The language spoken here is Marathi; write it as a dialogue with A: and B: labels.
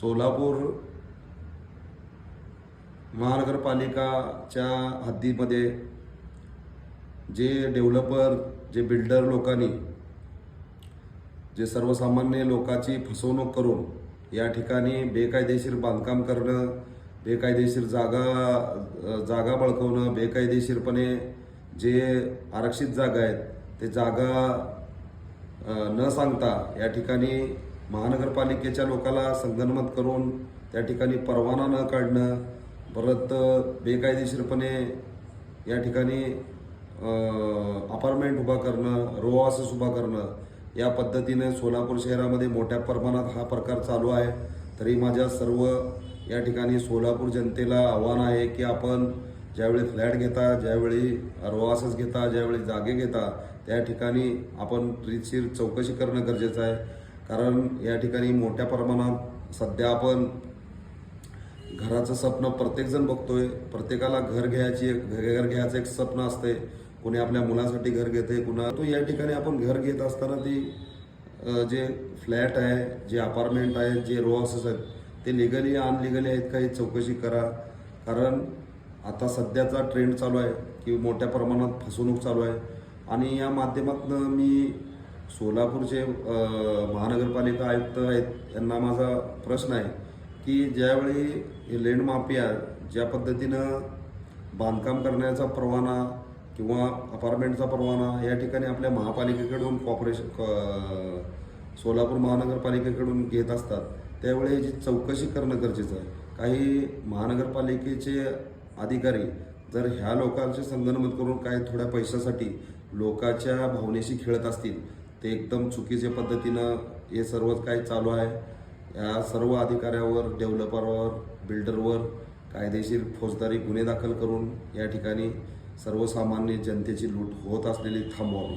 A: सोलापूर महानगरपालिकाच्या हद्दीमध्ये जे डेव्हलपर, जे बिल्डर लोकांनी जे सर्वसामान्य लोकांची फसवणूक करून या ठिकाणी बेकायदेशीर बांधकाम करणं, बेकायदेशीर जागा बळकावणं, बेकायदेशीरपणे जे आरक्षित जागा आहेत ते जागा न सांगता या ठिकाणी महानगरपालिकेच्या लोकाला संगनमत करून त्या ठिकाणी परवाना न काढणं, परत बेकायदेशीरपणे या ठिकाणी अपार्टमेंट उभा करणं, रो हाऊसेस उभा करणं, या पद्धतीने सोलापूर शहरामध्ये मोठ्या प्रमाणात हा प्रकार चालू आहे। तरी माझ्या सर्व या ठिकाणी सोलापूर जनतेला आव्हान आहे की आपण ज्यावेळी फ्लॅट घेता, ज्यावेळी रो हाऊसेस घेता, ज्यावेळी जागे घेता, त्या ठिकाणी आपण रीतशीर चौकशी करणं गरजेचं आहे। कारण या ठिकाणी मोठ्या प्रमाणात सध्या आपण घराचं स्वप्न प्रत्येकजण बघतोय। प्रत्येकाला घर घ्यायचं एक स्वप्न असते। कोणी आपल्या मुलासाठी घर घेते, कुणा तो या ठिकाणी आपण घर घेत असताना ती जे फ्लॅट आहे, जे अपार्टमेंट आहे, जे रो हाऊसेस आहेत ते लिगली अनलिगली आहेत का, ही चौकशी करा। कारण आता सध्याचा ट्रेंड चालू आहे की मोठ्या प्रमाणात फसवणूक चालू आहे। आणि या माध्यमातून मी सोलापूरचे महानगरपालिका आयुक्त आहेत यांना माझा प्रश्न आहे की ज्यावेळी हे लँड माफिया ज्या पद्धतीनं बांधकाम करण्याचा परवाना किंवा अपार्टमेंटचा परवाना या ठिकाणी आपल्या महापालिकेकडून सोलापूर महानगरपालिकेकडून घेत असतात, त्यावेळी याची चौकशी करणं गरजेचं आहे। काही महानगरपालिकेचे अधिकारी जर ह्या लोकांचे संगनमत करून काही थोड्या पैशासाठी लोकांच्या भावनेशी खेळत असतील, ते एकदम चुकीच्या पद्धतीनं हे सर्व काही चालू आहे। या सर्व अधिकाऱ्यावर, डेव्हलपरवर, बिल्डरवर कायदेशीर फौजदारी गुन्हे दाखल करून या ठिकाणी सर्वसामान्य जनतेची लूट होत असलेली थांबवावी।